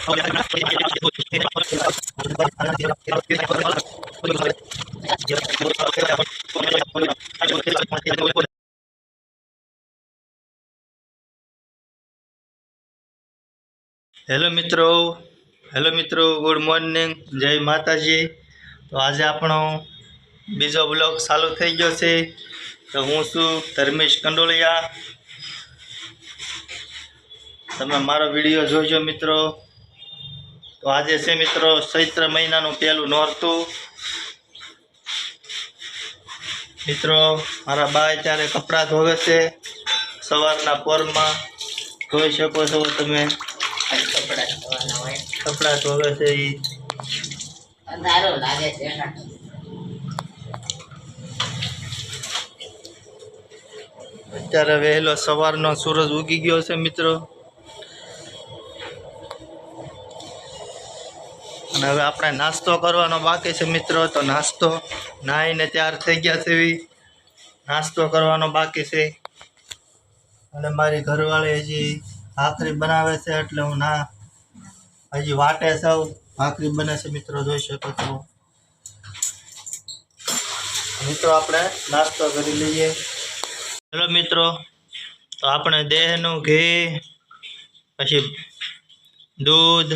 Hello મિત્રો, good morning, જય માતાજી। તો આજે આપણો બીજો બ્લોગ ચાલુ થઈ ગયો છે। તો હું છું ધર્મેશ કંડોલિયા। તમે મારો વિડીયો જોજો મિત્રો। તો આજે છે મિત્રો ચૈત્ર મહિનાનું પહેલું નોરતું। મિત્રો મારા બા અત્યારે કપડાં ધોવે છે સવારના પોરમાં, જોઈ શકો છો તમે। કપડાં ધોવે છે એ અંધારો લાગે છે। અત્યારે વહેલો સવારનો સૂરજ ઉગી ગયો છે મિત્રો। અને હવે આપણે નાસ્તો કરવાનો બાકી છે મિત્રો। તો નાસ્તો નાહીને તૈયાર થઈ ગયા છે, નાસ્તો કરવાનો બાકી છે। અને મારી ઘરવાળી હજી ભાખરી બનાવે છે, એટલે હું હજી વાટે સૌ ભાખરી બને છે મિત્રો, જોઈ શકો છો। મિત્રો આપણે નાસ્તો કરી લઈએ। હેલો મિત્રો, તો આપણે દેહનું ઘી, પછી દૂધ,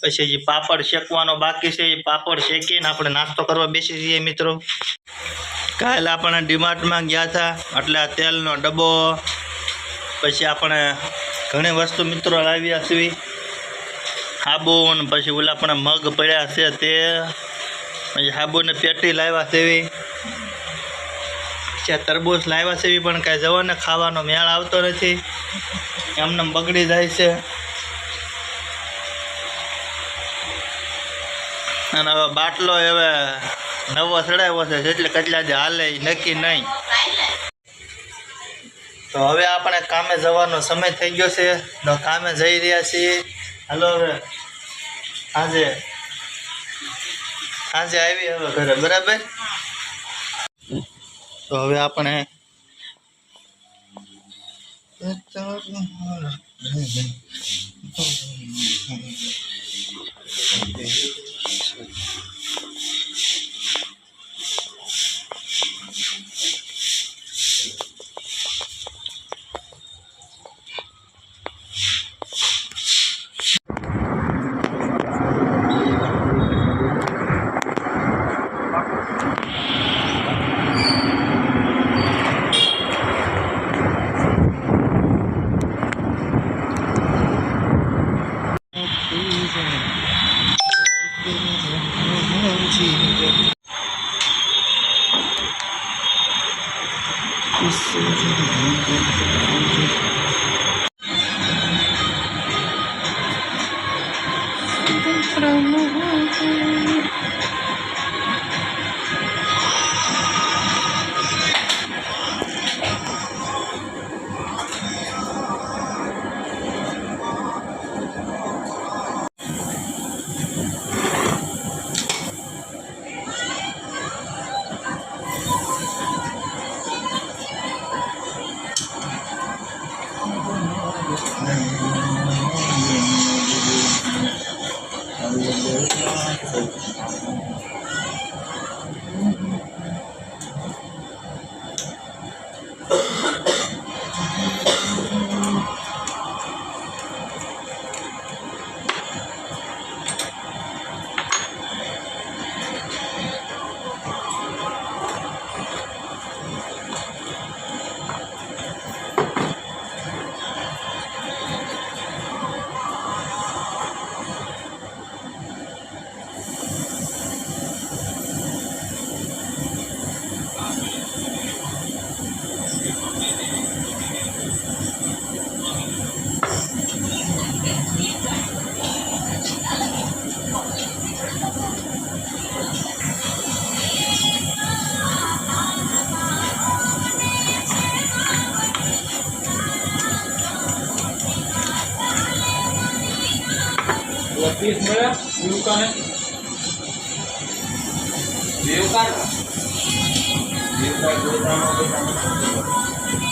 પછી જે પાપડ શેકવાનો બાકી છે એ પાપડ શેકીને આપણે નાસ્તો કરવા બેસી જઈએ મિત્રો। કાલે આપણે ડીમાર્ટમાં ગયા હતા, એટલે આ તેલનો ડબ્બો, પછી આપણે ઘણી વસ્તુ મિત્રો લાવ્યા છીએ, સાબુ, પછી ઓલા આપણે મગ પડ્યા છે તે, પછી સાબુને પેટી લાવ્યા છે, પછી તરબૂચ લાવ્યા છે, પણ કાંઈ જવાને ખાવાનો મેળ આવતો નથી, એમને બગડી જાય છે। અને હવે બાટલો હવે નવો ચડાવ્યો છે, એટલે કેટલા જે હાલે એ નક્કી નહીં। તો હવે આપણે કામે જવાનો સમય થઈ ગયો છે, તો કામે જઈ રહ્યા છીએ। હાલો હવે સાંજે આવી હવે ઘરે, બરાબર। તો હવે આપણે पीस मेरा व्यू का है व्यू का दो दानों